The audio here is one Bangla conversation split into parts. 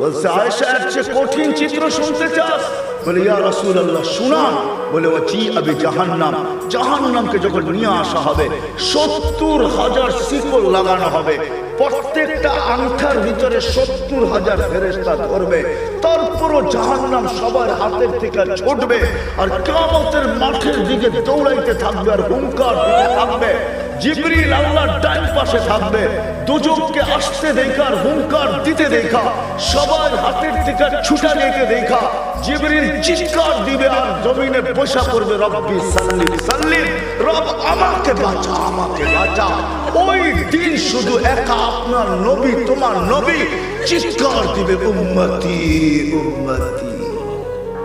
বলছে আয়েশা এর চেয়ে কঠিন চিত্র শুনতে চাস? বলে ইয়া রাসূলুল্লাহ শুনান। বলে ওয়াজি আবি জাহান্নাম, জাহান্নামকে যখন নিয়ে আসা হবে ৭০,০০০ শিকল লাগানো হবে, প্রত্যেকটা আংটার ভিতরে ৭০,০০০ ফেরেশতা ধরবে, তারপরও জাহান্নাম সবার হাতের থেকে ছুটবে আর কিয়ামতের মাঠের দিকে দৌড়াইতে থাকবে আর হুঙ্কার দিতে থাকবে। জিবরিল আল্লাহর ডান পাশে থাকবে, দুজককে আসতে দেখা আর হুঙ্কার দিতে দেখা, সবার হাতের থেকে ছুটা যেতে দেখা জিবরিল চিৎকার দিবে আর জমিনে বসা করবে, রব্বি সাল্লিম সাল্লিম, রব আমাকে বাঁচা, আমাকে বাঁচা। ওই দিন শুধু একা আপনার নবী, তোমার নবী চিৎকার দিবে উম্মতি উম্মতি।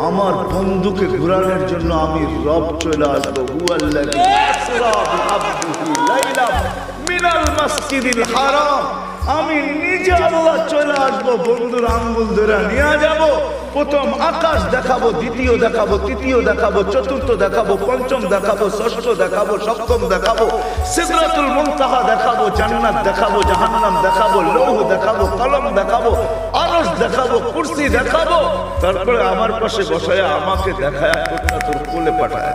আমার বন্ধুকে ঘুরানোর জন্য আমি রব চলে আসবো। হুয়াল্লাযী আসরা বিআবদিহি লাইলা মিনাল মাসজিদিল হারাম, আমি নিজে আল্লাহ চলে আসবো, বন্ধুর আঙ্গুল ধরে নিয়ে যাব। প্রথম আকাশ দেখাবো, দ্বিতীয় দেখাবো, তৃতীয় দেখাবো, চতুর্থ দেখাবো, পঞ্চম দেখাবো, ষষ্ঠ দেখাবো, সপ্তম দেখাবো, সিদরাতুল মুনতাহা দেখাবো, জান্নাত দেখাবো, জাহান্নাম দেখাবো, লৌহ দেখাবো, কলম দেখাবো, আরশ দেখাবো, কুরসি দেখাবো। তারপরে আমার পাশে বসায় আমাকে দেখায় তোর কোলে পাঠায়।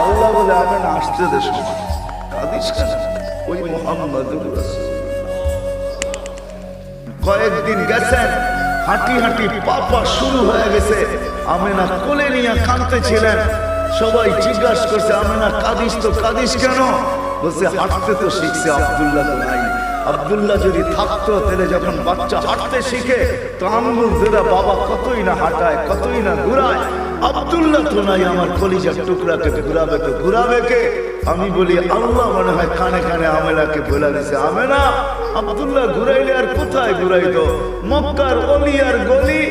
আল্লাহ বলে আমি না আসতে দেশ কাদিস কেন? ওই মুহাম্মদুর রাসূল কয়েকদিন গেছেন, হাঁটি হাঁটি পাপা শুরু হয়ে গেছে। আমেনা কোলে নিয়ে কাঁদতেছিলেন, সবাই জিজ্ঞাসা করছে আমেনা কাঁদিস তো, কাঁদিস কেন? বলছে হাঁটতে তো শিখছে, আব্দুল্লাহ তো নাই। আব্দুল্লাহ যদি থাকতো তাহলে যখন বাচ্চা হাঁটতে শিখে তো আঙ্গুল ধরে বাবা কতই না হাঁটায়, কতই না ঘুরায়। আব্দুল্লাহ তো নাই, আমার কলিজার টুকরাকে ঘুরাবে তো ঘুরাবে কে? আমি বলি আল্লাহ মনে হয় কানে কানে আমেনাকে বলে দিছে, আমেনা আব্দুল্লাহ ঘুরাইলে আর কোথায় ঘুরাইতো? মক্কার অলি আর গলি,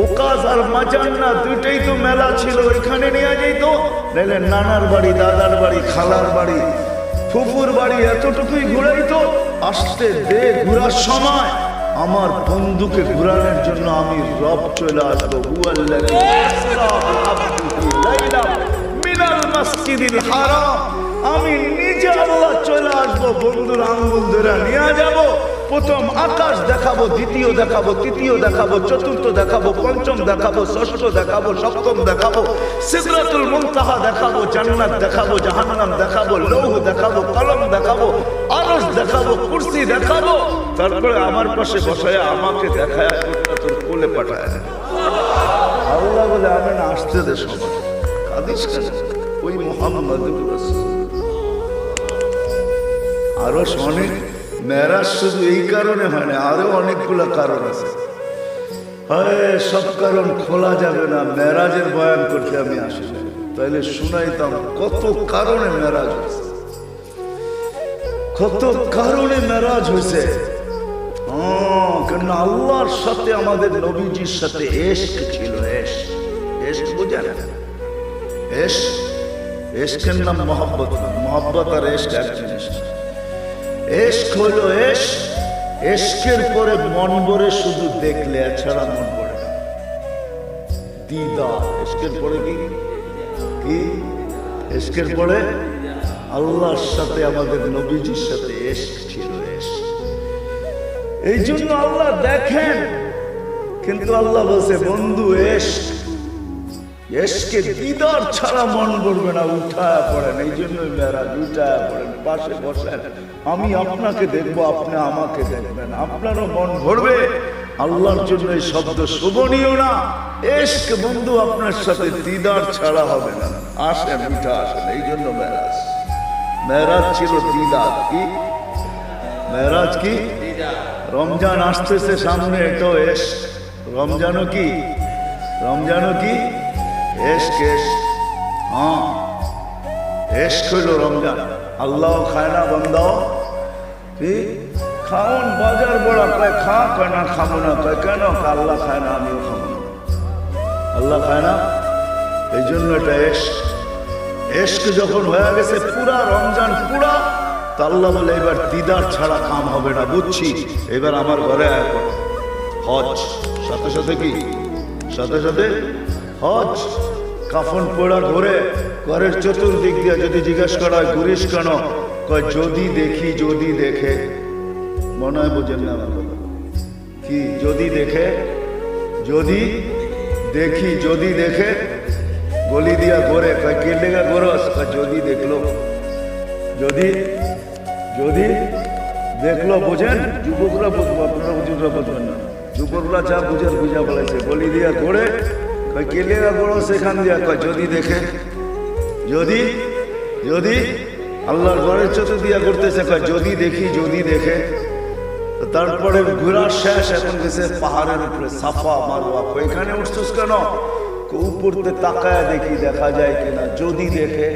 ওকাজ আর মাজান্না দুইটাই তো মেলা ছিল, ওইখানে নিয়ে যেত। নাইলে নানার বাড়ি, দাদার বাড়ি, খালার বাড়ি, ফুফুর বাড়ি, এতটুকুই ঘুরাইতো। আসতে দে ঘুরার সময় আমার বন্ধুকে ঘুরানোর জন্য আমি রব চলে আসবো। হুয়াল্লাযী আসরা বিআবদিহি লাইলা মিনাল মাসজিদিল হারাম, আমি নিজে আল্লাহ চলে আসবো, বন্ধুর আঙ্গুল ধরে নিয়ে যাব। প্রথম আকাশ দেখাবো, দ্বিতীয় দেখাবো, তৃতীয় দেখাবো, চতুর্থ দেখাবো, পঞ্চম দেখাবো, ষষ্ঠ দেখাবো, সপ্তম দেখাবো, সিদরাতুল মুনতাহা দেখাবো, জান্নাত দেখাবো, জাহান্নাম দেখাবো, লৌহ দেখাবো, কলম দেখাবো, আরশ দেখাবো, কুরসি দেখাবো। তারপরে আমার পাশে বসায় আমাকে দেখায় তোর কোলে পাঠায়। আল্লাহ বলে আমি না আসতে দে সবাই কাদিস কেন? ওই মুহাম্মদুর রাসূল। আরো অনেক মেরাজ শুধু এই কারণে হয় না, আরো অনেকগুলো কারণ আছে। সব কারণ খোলা যাবে না, মেরাজের বয়ান করতে আমি আসি তাইলে শুনাইতাম কত কারণে মেরাজ হয়েছে, কত কারণে মেরাজ হয়েছে। কেন আল্লাহর সাথে আমাদের নবীজির সাথে এশক ছিল। এশক বুঝেন? এশকের নাম মহব্বত না, মহব্বত আর এশক এক জিনিস। এশক হলো এশকের পরে মন ভরে শুধু দেখলে, এছাড়া মন ভরে না। দিদার, এশকের পরে কি? এশকের পরে আল্লাহর সাথে আমাদের নবীজির সাথে এশক ছিল। এই জন্য আল্লাহ দেখেন, কিন্তু আল্লাহ বলছে বন্ধু এশকে দিদার ছাড়া মন ভরবে না, উঠায় পড়েন। এই জন্যই মেরাজ, উঠায় পড়েন, পাশে বসেন, আমি আপনাকে দেখবো, আপনি আমাকে দেখবেন, আপনারও মন ভরবে। আল্লাহর জন্য এই শব্দ শোভনীয় না। এশক বন্ধু আপনার সাথে দিদার ছাড়া হবে না। আসেন, উঠা আসেন। এই জন্য মেরাজ, মেরাজ ছিল দিদার। কি মেরাজ? কি রমজান আসতেছে সামনে, এটাও এশক। রমজানও কি? রমজানও কি এশক? এশক হইল রমজান। আল্লাহ খায় না, বান্দাও কি খাওন। বাজার বড়া কয় খা, কয় না খাবো না। কয় কেন? আল্লাহ খায় না, আমিও খাবো না। আল্লাহ খায় না, এই জন্য এটা এশক। এশক যখন হয়ে গেছে পুরা রমজান পুরা, তা আল্লাহ বলে এবার দিদার ছাড়া কাম হবে না, বুঝছি। এবার আমার ঘরে আয় করো। হজ সাথে সাথে কি? সাথে সাথে হজ। কাফন পোড়া ঘরে ঘরের চতুর্দিক দিয়ে যদি জিজ্ঞেস করা হয় ঘুরিস কেন? কয় যদি দেখি, যদি দেখে। মনে হয় বোঝেন না আমার কথা। কি যদি দেখে, যদি দেখি, যদি দেখে গলি দিয়া ঘরে, কে লেগা ঘরস, যদি দেখলো, যদি যদি দেখলো, বোঝেন? যুবকরা বুঝবো, আপনারা বুঝুরা বুঝবেন না। যুবকরা যা বুঝেন বুঝা বলেছে, গলি দিয়া ঘরে, কে লেগা ঘরো সেখান দিয়া, যদি দেখে, যদি যদি আল্লাহর ঘরের চোখ দিয়া করতেছে, যদি দেখি, যদি দেখে। তারপরে ঘোরা শেষ, এখন গেছে পাহাড়ের উপরে, সাফা মারওয়া। এখানে উঠছিস কেন? উপরতে তাকায় দেখি দেখা যায় কিনা, যদি দেখে।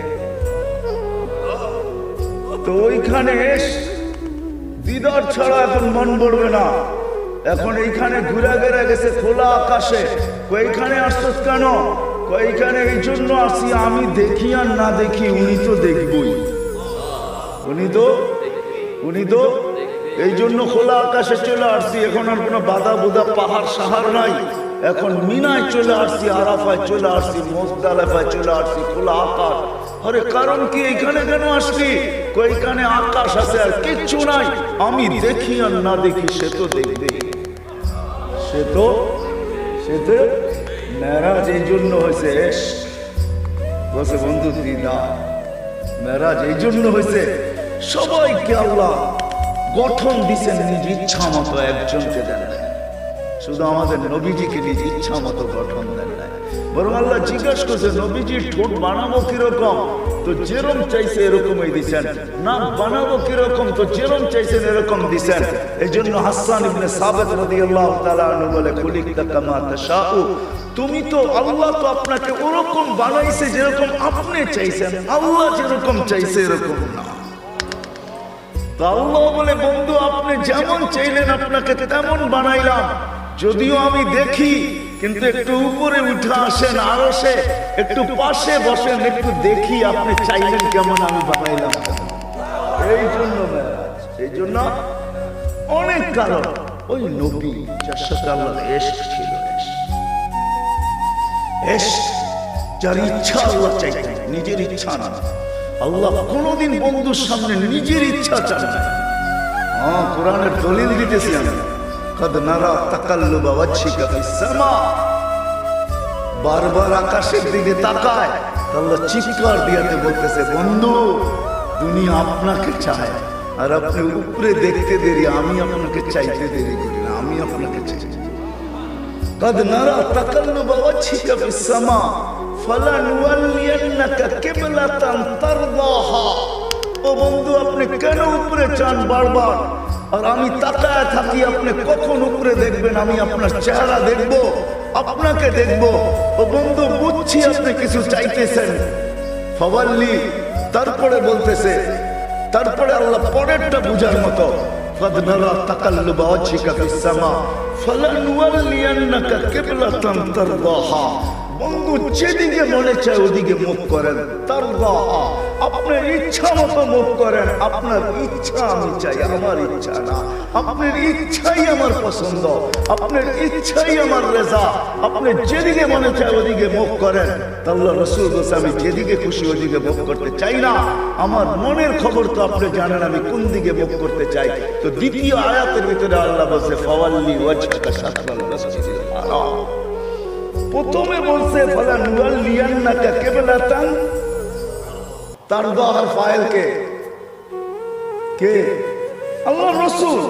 তো ওইখানে দিদার ছাড়া এখন মন পড়বে না। এখন এইখানে ঘুরা গেরা গেছে খোলা আকাশে। ওইখানে আসছিস কেন? ওইখানে এই জন্য আসি, আমি দেখি আর না দেখি উনি তো দেখবই, উনি তো এই জন্য খোলা আকাশে চলে আসছি। এখন আর কোনো বাধা বোধা পাহাড় সাহার নাই। এখন মিনায় চলে আসছি, আরাফায় চলে আসছি, মুজদালিফায় চলে আসছি, খোলা আকাশ। আরে কারণ কি এখানে কেন আসছি? ওইখানে আকাশ আছে আর কিচ্ছু নাই। আমি দেখি আর না দেখি সে তো দেখবে, সে তো মেরাজ এই জন্য হয়েছে। বসে বন্ধু দিদা, মেরাজ এই জন্য হয়েছে, সবাইকে আল্লাহ গঠন দিচ্ছেন নিজ ইচ্ছা মতো, একজনকে দেন না। শুধু আমাদের নবীজিকে নিজ ইচ্ছা মতো গঠন দেন না, বরং আল্লাহ জিজ্ঞাসা করছে নবীজির ঠোঁট বানাবো কিরকম, তো যেরকম চাইছে এরকমই দিছেন। নাক বানাবো কিরকম, তো যেরকম চাইছেন এরকম দিছেন। এই জন্য হাসান ইবনে সাবিত রাদিয়াল্লাহু তাআলা আনহু বলে, খুলিকতা কামা তাশাউ, তুমি তো, আল্লাহ তো আপনাকে ওরকম বানাইছে যেরকম আপনি চাইছেন, আল্লাহ যেরকম চাইছে এরকম না। আল্লাহ বলে, বন্ধু আপনি যেমন চাইলেন আপনাকে তেমন বানাইলাম। যদিও আমি দেখি, কিন্তু একটু উপরে উঠে আসেন, আরো সে একটু পাশে বসেন, একটু দেখি আপনি চাইলেন কেমন, আমি বানাইলাম। এই জন্য এই জন্য অনেক কারণ। ওই নবী যার সাথে আল্লাহ ইশক ছিল, যার ইচ্ছা আল্লাহ চাইতেন, নিজের ইচ্ছা না। আল্লাহ কোনদিন বন্ধুর সামনে নিজের ইচ্ছা চান না। হ্যাঁ, কোরআনের দলিল দিতেছি আমি। কদ নারা তাকাল্লুবা ওয়াজহিকা ফিস সামা, বারবার আকাশের দিকে তাকায়। আল্লাহ চিৎকার দিয়াতে বলতেছে, বন্ধু দুনিয়া আপনাকে চায়, আর আপনি উপরে দেখতে দেরি, আমি আপনাকে চাইতে দেরি করি না, আমি আপনাকে চাই। কদ নারা তাকাল্লুবা ওয়াজহিকা ফিস সামা ফালানুওয়াল্লিয়ান্নাকা কিবলাতান তারদাহা। ও বন্ধু আপনি কেন উপরে চান বারবার, আর আমি তাকায় থাকি আপনি কখন উপরে দেখবেন, আমি আপনার চেহারা দেখব, আপনাকে দেখব। ও বন্ধু বুঝছি আপনি কিছু চাইতেছেন। ফাওয়াল্লি, তারপরে বলতেছে, তারপরে আল্লাহ পরেরটা বুঝার মতো, কদ নারা তাকাল্লুবা ওয়াজহিকা ফিস সামা ফালানুওয়াল্লিয়ান্নাকা কিবলাতান তারদাহা। বন্ধু যেদিকে মনে চায় ওদিকে মুখ করেন, তারদাহা, আপনার ইচ্ছা মতো মুখ করেন। আপনার ইচ্ছা আমি চাই, আমার ইচ্ছা না। আপনার ইচ্ছাই আমার পছন্দ, আপনার ইচ্ছাই আমার রেজা। আপনি যেদিকে মনে চায় ওদিকে মুখ করেন। আল্লাহ রাসূল বলেছে, আমি যেদিকে খুশি ওদিকে মুখ করতে চাই না। আমার মনের খবর তো আপনি জানেন আমি কোন দিকে মুখ করতে চাই। তো দ্বিতীয় আয়াতের ভিতরে আল্লাহ বলছে, ফাওয়াল্লি ওয়াজহাকা শাতরাল মাসজিদিল হারাম। প্রথমে বলছে ফালানুওয়াল্লিয়ান্নাকা কিবলাতান তারদাহা, ফাইল কে? আল্লাহ রাসূল।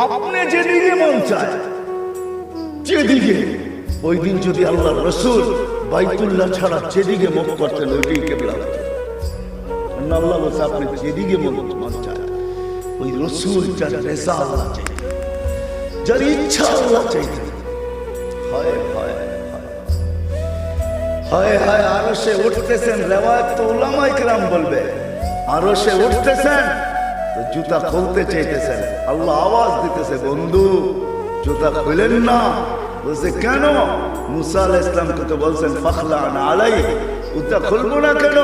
আপনি যেদিকে মন চায়, যেদিকে, ওই দিন যদি আল্লাহ রাসূল বাইতুল্লাহ ছাড়া যেদিকে মুখ করতেন ওইটাই কিবলা হতো। আল্লাহ বলছে আপনি যেদিকে মন চায়, ওই রাসূল যার রেজা আল্লাহ চাইতেন, যার ইচ্ছা আল্লাহ চাইতেন। হায় হায় হায় হায়, আরো সে উঠতেছেন। রেওয়ায়াত তো উলামায়ে কেরাম বলবে, আরো সে উঠতেছেন তো জুতা খুলতে চাইতেছেন। আল্লাহ আওয়াজ দিতেছে, বন্ধু জুতা খুলেন না। বলছে কেন? মুসা আলাইহিস সালামকে তো বলছেন ফাখলা আনা আলাই, জুতা খুলবো না কেন?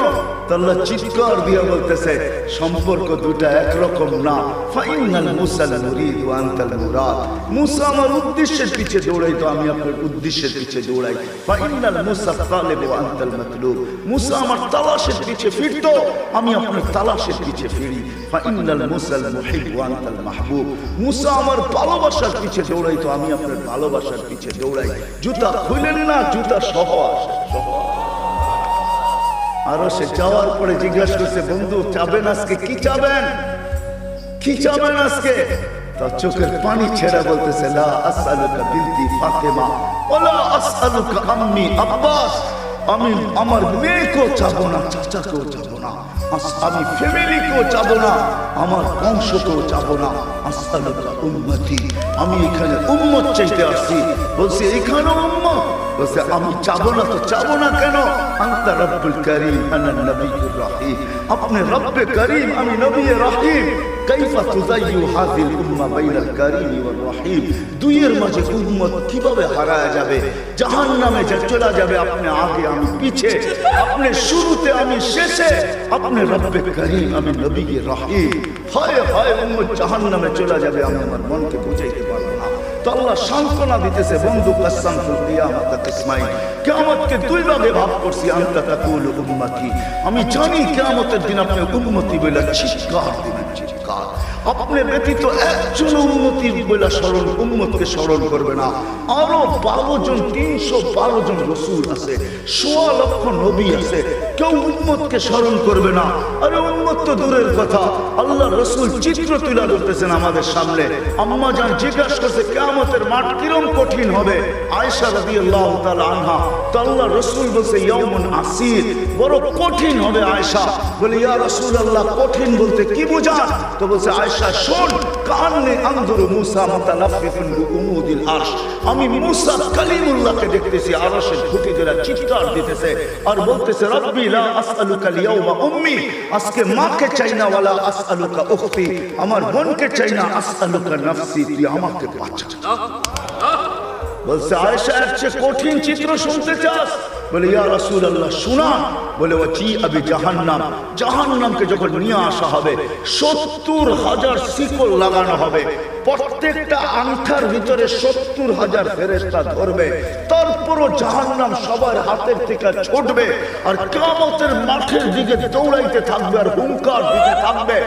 আল্লাহ চিৎকার দিয়ে বলতেছে সম্পর্ক দুটা একরকম না। ফাইনাল মুসাল মুরিদ ওয়া আনতাল মুরাদ। মুসা আমার উদ্দেশ্যের পিছে দৌড়াই তো আমি আপনার উদ্দেশ্যের পিছে দৌড়াই। ফাইনাল মুসা তালিব ওয়া আনতাল মাতলুব। মুসা আমার তালাশের পিছে ফিরতো, আমি আপনার তালাশের পিছে ফিরি। ফাইনাল মুসাল মুহিব ওয়া আনতাল মাহবুব। মুসা আমার ভালোবাসার পিছে দৌড়াই তো আমি আপনার ভালোবাসার পিছে দৌড়াই। জুতা খুলেন না, জুতা সহ আসে সহ। আরো সে যাওয়ার পরে জিজ্ঞাসা করছে বন্ধু চাবেন আজকে কি চাবেন, কি চাবেন আজকে? তার চোখের পানি ছেড়া বলতেছে লা আসআলুকা বিনতি ফাতেমা ওয়ালা আসআলুকা আম্মি আব্বাস। আমি আমার মেয়েকেও চাবো না, চাচাকেও চাবো না, আমি ফ্যামিলিকেও চাবো না, আমার বংশকেও চাবো না। আসআলুকা উম্মতি, আমি এখানে উম্মত চাইতে আসছি। বলছে এখানেও উম্মত? বলছে আমি চাবো না তো চাবো না কেন? আনতা রব্বুল করিম আনা নবিয়্যুর রহিম। আপনি রব্বে করিম, আমি নবী রহিম। কাইফা তুযায়্যু হাযিল উম্মাহ বাইনাল করিম ওয়ার রহিম। দুইয়ের মাঝে উম্মত কিভাবে হারায় যাবে, জাহান্নামে চলে যাবে? আপনি আগে আমি পিছে, আপনি শুরুতে আমি শেষে, আপনি রব্বে করিম আমি নবী রহিম। হায় হায় উম্মত জাহান্নামে চলে যাবে, আমি আমার মনকে বুঝাইতে পারবো না। তো আল্লাহ সান্ত্বনা দিতেছে বন্ধু কাসসামতুল কিয়ামাতা কিসমাইন। কিয়ামতকে দুই ভাগে ভাগ করছি। আনতা তাকুলু উম্মতি, আমি জানি কিয়ামতের দিন আপনি উম্মতি বলে চিৎকার দিবেন, চিৎকার। আপনি ব্যতীত একজন উম্মতি বলে স্মরণ, উম্মতকে স্মরণ করবে না। আরো 12 জন 312 জন রাসূল আছে, 1.5 লক্ষ নবী আছে, কেউ উম্মতকে স্মরণ করবে না। আরে উম্মত তো দূরের কথা, আল্লাহ রাসূল চিত্র তুলে ধরতেছেন আমাদের সামনে। আম্মা জান জিজ্ঞাসা করছে কিয়ামতের মাঠ কিরকম কঠিন হবে। আয়েশা রাদিয়াল্লাহু তাআলা আনহা, তো আল্লাহ রাসূল বলছে ইয়াউমুন আসির, বড় কঠিন হবে। আয়েশা বলে ইয়া রাসূলুল্লাহ কঠিন বলতে কি বোঝান? তো বলছে আয়েশা শোন, কান্নে আনজুরু মুসা মুতালাফফিফুন বিউমুদিল আরশ। আমি মুসা কালিমুল্লাহকে দেখতেছি আরশের খুঁটি ধরে চিৎকার দিতেছে আর বলতেছে রব্বি লা আসআলুকা লিয়াউমা উম্মি। আজকে মাকে চাই না, ওয়ালা আসআলুকা উখতি, আমার বোনকে চাই না, আসআলুকা নাফসি, তুই আমাকে বাঁচা। বলছে আয়েশা এর চেয়ে কঠিন চিত্র শুনতে চাস? বলে ইয়া রাসূলুল্লাহ শুনান। বলে ওয়াজি আবি জাহান্নাম, জাহান্নামকে যখন নিয়ে আসা হবে 70,000 শিকল লাগানো হবে, প্রত্যেকটা আংটার ভিতরে 70,000 ফেরেশতা ধরবে। তারপরও জাহান্নাম সবার হাতের থেকে ছুটবে আর কিয়ামতের মাঠের দিকে দৌড়াইতে থাকবে আর হুঙ্কার দিতে থাকবে।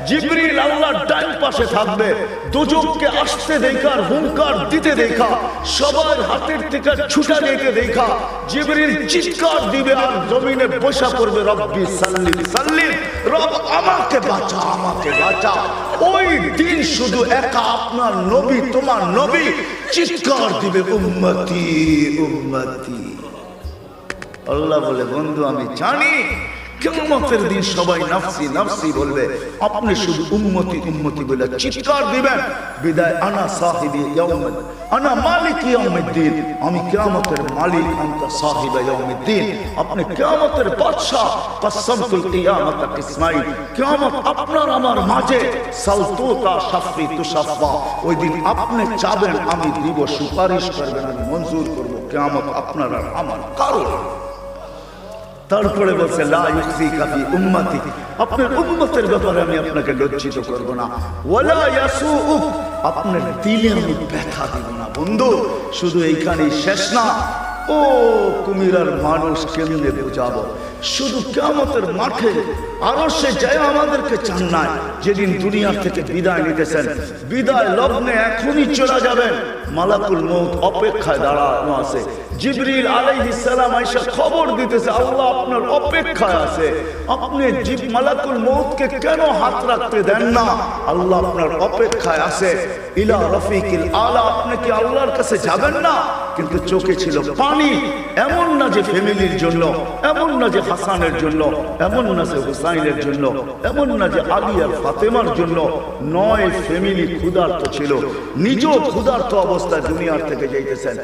জিবরিল আল্লাহর ডান পাশে থাকবে, দুজককে আসতে দেখা আর হুঙ্কার দিতে দেখা, সবার হাতের থেকে ছুটা যেতে দেখা জিবরিল চিৎকার দিবে আর জমিনে বসা পড়বে রব্বি সাল্লিম সাল্লিম, রব আমাকে বাঁচা, আমাকে বাঁচা। ওই দিন শুধু একা আপনার নবী, তোমার নবী চিৎকার দিবে উম্মতি উম্মতি। আল্লাহ বলে বন্ধু আমি জানি কিয়ামতের দিন সবাই নাফসি নাফসি বলবে, আপনি শুধু উম্মতি উম্মতি বলে চিৎকার দিবেন। বিদায় আনা সাহিবি ইয়াউমিদ, আনা মালিক ইয়াউমিদ্দিন, আমি কিয়ামতের মালিক, আনতা সাহিবা ইয়াউমিদ্দিন, আপনি কিয়ামতের বাদশা। কাসসামতুল কিয়ামাতা কিসমাইন, কিয়ামত আপনার আমার মাঝে। সালতুতা শাফি তুশাফা, ওই দিন আপনি চাবেন আমি দিব, সুপারিশ করবেন আমি মঞ্জুর করব। কিয়ামত আপনার আর আমার কারণ। তারপরে বলছে লা ইউযিকা ফি উম্মতি, আপনার উম্মতের ব্যাপারে আমি আপনাকে লজ্জিত করব না। ওয়ালা ইয়াসুউক, আপনার দিলে আমি ব্যথা দিব না। বন্ধু শুধু এইখানেই শেষ না, ও কুমিরার মানুষ কেমনে বোঝাবো? শুধু কিয়ামতের মাঠে আরশে যায় আমাদেরকে চান নাই। যেদিন দুনিয়া থেকে বিদায় নিতেছেন, বিদায় লগ্নে এখনই চলে যাবেন, মালাকুল মউত অপেক্ষায় দাঁড়ানো আছে। জিবরিল আলাইহিস সালাম আয়েশা খবর দিতেছে আল্লাহ আপনার অপেক্ষায় আছে। আপনি মালাকুল মউতকে কেন হাত রাখতে দেন না? আল্লাহ আপনার অপেক্ষায় আছে। ইলা রফিকিল আলা, আপনি কি আল্লাহর কাছে যাবেন না? কিন্তু চোখে ছিল পানি। এমন না যে ফ্যামিলির জন্য, এমন না যে হাসানের জন্য, এমন না যে হুসাইনের জন্য, এমন না যে আলী আর ফাতেমার জন্য। 9 ফ্যামিলি ক্ষুধার্ত ছিল, নিজেও ক্ষুধার্ত অবস্থায় দুনিয়ার থেকে যাইতেছেন।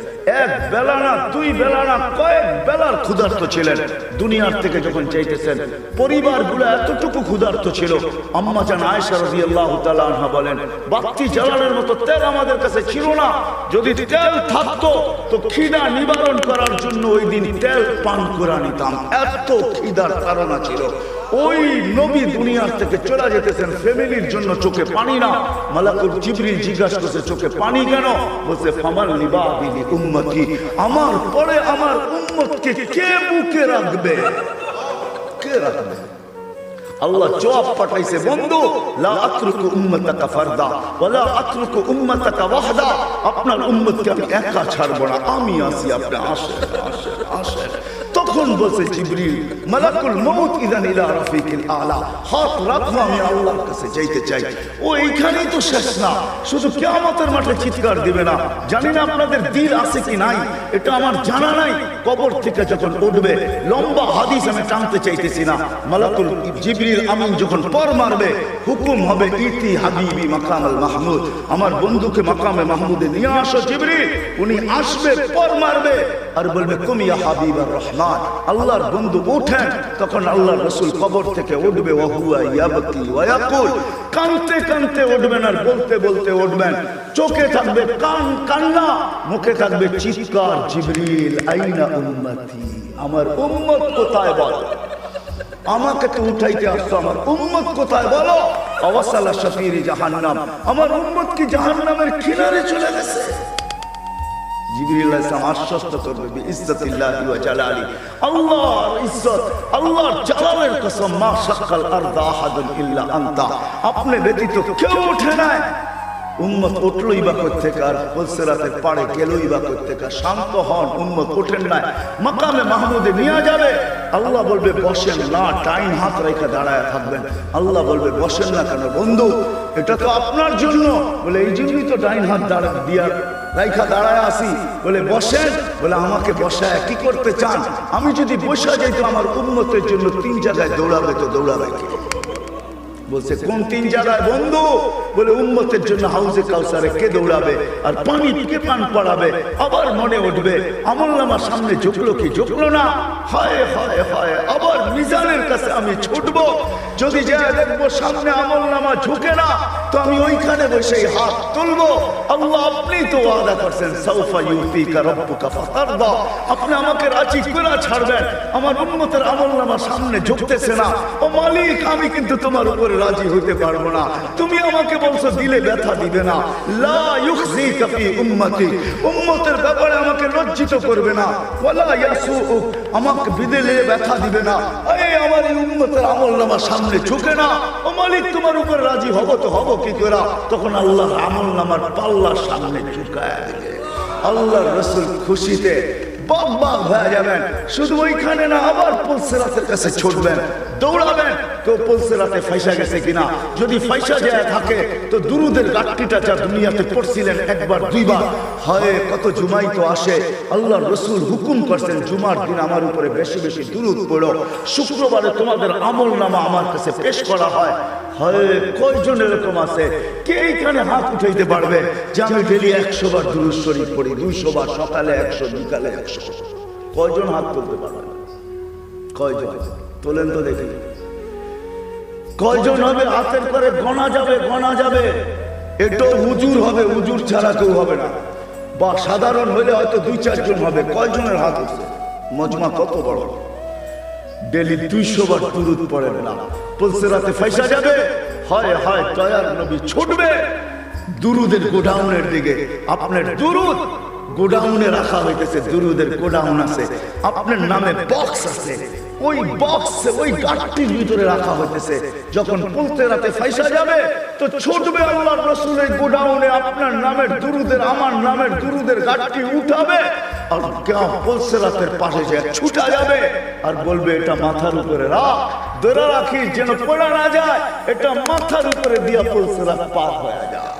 এক বেলা না, 2 বেলা না, কয়েক বেলার ক্ষুধার্ত ছিলেন। দুনিয়ার থেকে যখন যাইতেছেন পরিবারগুলো এতটুকু ক্ষুধার্ত ছিল। আম্মা জান আয়েশা রাদিয়াল্লাহু তাআলা আনহা বলেন বাতি জ্বালানোর মতো তেল আমাদের কাছে ছিল না। যদি তেল থাকতো তো খিদা নিবারণ করার জন্য ওই দিন তেল পান করে নিতাম, এত খিদার তাড়না ছিল। ওই নবী দুনিয়ার থেকে চলে যেতেছেন, ফ্যামিলির জন্য চোখে পানি না। মালাকুল জিবরিল জিজ্ঞাসা করছে চোখে পানি কেন? বলছে ফামাল লিবাদি উম্মতি, আমার পরে আমার উম্মতকে কে বুকে রাখবে, কে রাখবে? আল্লাহ জবাব পাঠাইছে, বন্ধু লা আতরুকু উম্মাতাকা ফারদা ওয়ালা আতরুকু উম্মাতাকা ওয়াহদা, আপনার উম্মতকে আমি একা ছাড়ব না, আমি আছি, আপনি আসেন আসেন আসেন। তখন বলছে জিবরিল মালাকুল মউত ইযান ইলা রাফিকিল আলা, হাত রাখো, আমি আল্লাহর কাছে যাইতে চাই। ও এইখানেই তো শেষ না, শুধু কিয়ামতের মাঠে চিৎকার দিবে না। জানি না আপনাদের দিল আছে কি নাই, এটা আমার জানা নাই। কবর থেকে যখন উঠবে, লম্বা হাদিস আমি টানতে চাইতেছি না, মালাকুল জিবরিল আমিন যখন পর মারবে, হুকুম হবে ইতি হাবিবি মাকামাল মাহমুদ, আমার বন্ধুকে মাকামে মাহমুদে নিয়ে আসো জিবরিল। উনি আসবে, পর মারবে আর বলবে কুম ইয়া হাবিবার রহমান, আল্লাহর বন্ধু ওঠেন। তখন আল্লাহর রাসূল কবর থেকে উঠবে, ওয়া হুয়া ইয়াবকি ওয়া ইয়াকুল, কাঁদতে কাঁদতে উঠবেন আর বলতে বলতে উঠবেন। চোখে থাকবে কান্না, মুখে থাকবে চিৎকার, জিবরিল আইনা উম্মতি, আমার উম্মত কোথায় বলো, আমাকে তো উঠাইতে আসছো, আমার উম্মত কোথায় বলো। আওয়াসালা শাফিরি জাহান্নাম, আমার উম্মত কি জাহান্নামের কিনারে চলে গেছে? জিবরিল আলাইহিস সালাম আশ্বস্ত করবে বিইজ্জাতিল্লাহি ওয়া জালালি, আল্লাহর ইজ্জত, আল্লাহর জালালের কসম, মা শাক্কাল আরদা আহাদুন ইল্লা আনতা, আপনি ব্যতীত কেউ ওঠে নাই। উম্মত উঠলই বা কোত্থেকে, আর পুলসিরাতের পাড়ে গেলই বা কোত্থেকে? শান্ত হন, উম্মত ওঠেন নাই, মাকামে মাহমুদে নিয়ে যাবে। আল্লাহ বলবে বসেন না, টাইম হাত রেখে দাঁড়ায় থাকবেন। আল্লাহ বলবে বসেন না কেন বন্ধু, এটা তো আপনার জন্য। বলে এই জন্যই তো ডাইন হাত দিয়া রাইখা দাঁড়ায় আসি। বলে বসেন, বলে আমাকে বসায় কি করতে চান? আমি যদি বসা যাই তো আমার উম্মতের জন্য 3 জায়গায় দৌড়াবে, তো দৌড়াবে কি? বলছে কোন 3 জায়গায় বন্ধু? বলে উম্মতের জন্য হাউজে কাউসারে কে দৌড়াবে, আর পানি কে পান পড়াবে। আবার মনে উঠবে আমলনামার সামনে ঝুঁকলো কি ঝুঁকলো না, হায় হায় হায়, আবার মিজানের কাছে আমি ছুটবো, যদি যায় দেখবো সামনে আমলনামা ঝুঁকে না, তো আমি ওইখানে বসে হাত তুলবো। আল্লাহ আপনি তো ওয়াদা করছেন সাউফা ইউতিকা রাব্বুকা ফাতারদা, আপনি আমাকে রাজি করে ছাড়বেন। আমার উম্মতের আমলনামা সামনে ঝুঁকতেছে না, ও মালিক আমি কিন্তু তোমার উপরে রাজি হতে পারবো না। তুমি আমাকে বলছো দিলে ব্যথা দিবে না, লা ইউখজিকা ফি উম্মতি, উম্মতের ব্যাপারে আমাকে লজ্জিত করবে না, ওয়ালা ইয়াসুউক, আমাকে বিদেলে ব্যথা দিবে না। এই আমার এই উম্মতের আমলনামা সামনে ঝুঁকে না, ও মালিক তোমার উপর রাজি হব তো হব কি করে? তখন আল্লাহর আমলনামার পাল্লার সামনে ঝুঁকায় দিবে। আল্লাহর রাসূল খুশিতে বাগ বাগ হয়ে যাবেন। শুধু ওইখানে না, আবার পুলসিরাতের কাছে ছুটবেন, দৌড়াবেন, তো পুলসিরাতে ফাইসা গেছে কিনা। যদি ফাইসা যায় থাকে তো দুরুদের গাট্টিটা যা দুনিয়াতে পড়ছিলেন একবার দুইবার, হয় কত জুমাই তো আসে। আল্লাহর রাসূল হুকুম করছেন জুমার দিন আমার উপরে বেশি বেশি দুরুদ পড়ো, শুক্রবারে তোমাদের আমলনামা আমার কাছে পেশ করা হয়। হয় কয়জন এরকম আছে কে এইখানে হাত উঠাইতে পারবে যে আমি ডেলি 100 বার দুরূদ শরীফ পড়ি, 200 বার, সকালে 100, বিকালে 100? কয়জন হাত তুলতে পারবে? কয়জন তোলেন তো দেখি, কয়জন হবে? হাতের করে গণা যাবে, গণা যাবে। এটা হুজুর হবে, হুজুর ছাড়া কেউ হবে না, বা সাধারণ হলে হয়তো 2-4 জন হবে। কয়জনের হাত উঠছে? মজমা কত বড়, ডেলি 200 বার দুরূদ পড়েন না, পুলসিরাতে ফাইসা যাবে। হয় হয় দয়ার নবী ছুটবে দুরুদের গোডাউনের দিকে। আপনার দুরুদ গোডাউনে রাখা হইতেছে, দুরুদের গোডাউন আছে, আপনার নামে বক্স আছে, ওই বক্সে ওই গাট্টির ভিতরে রাখা হইতেছে। যখন পুলসিরাতে ফাইসা যাবে তো ছুটবে আল্লাহর রাসূলের গোডাউনে, আপনার নামের দুরুদের, আমার নামের দুরুদের গাট্টি উঠাবে, আর কেউ পুলসিরাতের পাশে যে ছুটা যাবে আর বলবে এটা মাথার উপরে রাখ, ধরে রাখিস যেন পড়া না যায়, এটা মাথার উপরে দিয়া পুলসিরাত পার হয়ে যায়।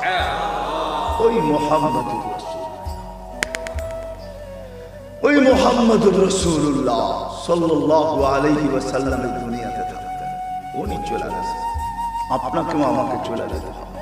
ওই মুহাম্মদুর রাসূল, ওই মুহাম্মদুর রাসূলুল্লাহ সাল্লাল্লাহু আলাইহি ওয়াসাল্লাম দুনিয়াতে থাকতেন, উনি চলে গেছেন, আপনাকেও আমাকে চলে যেতে হবে।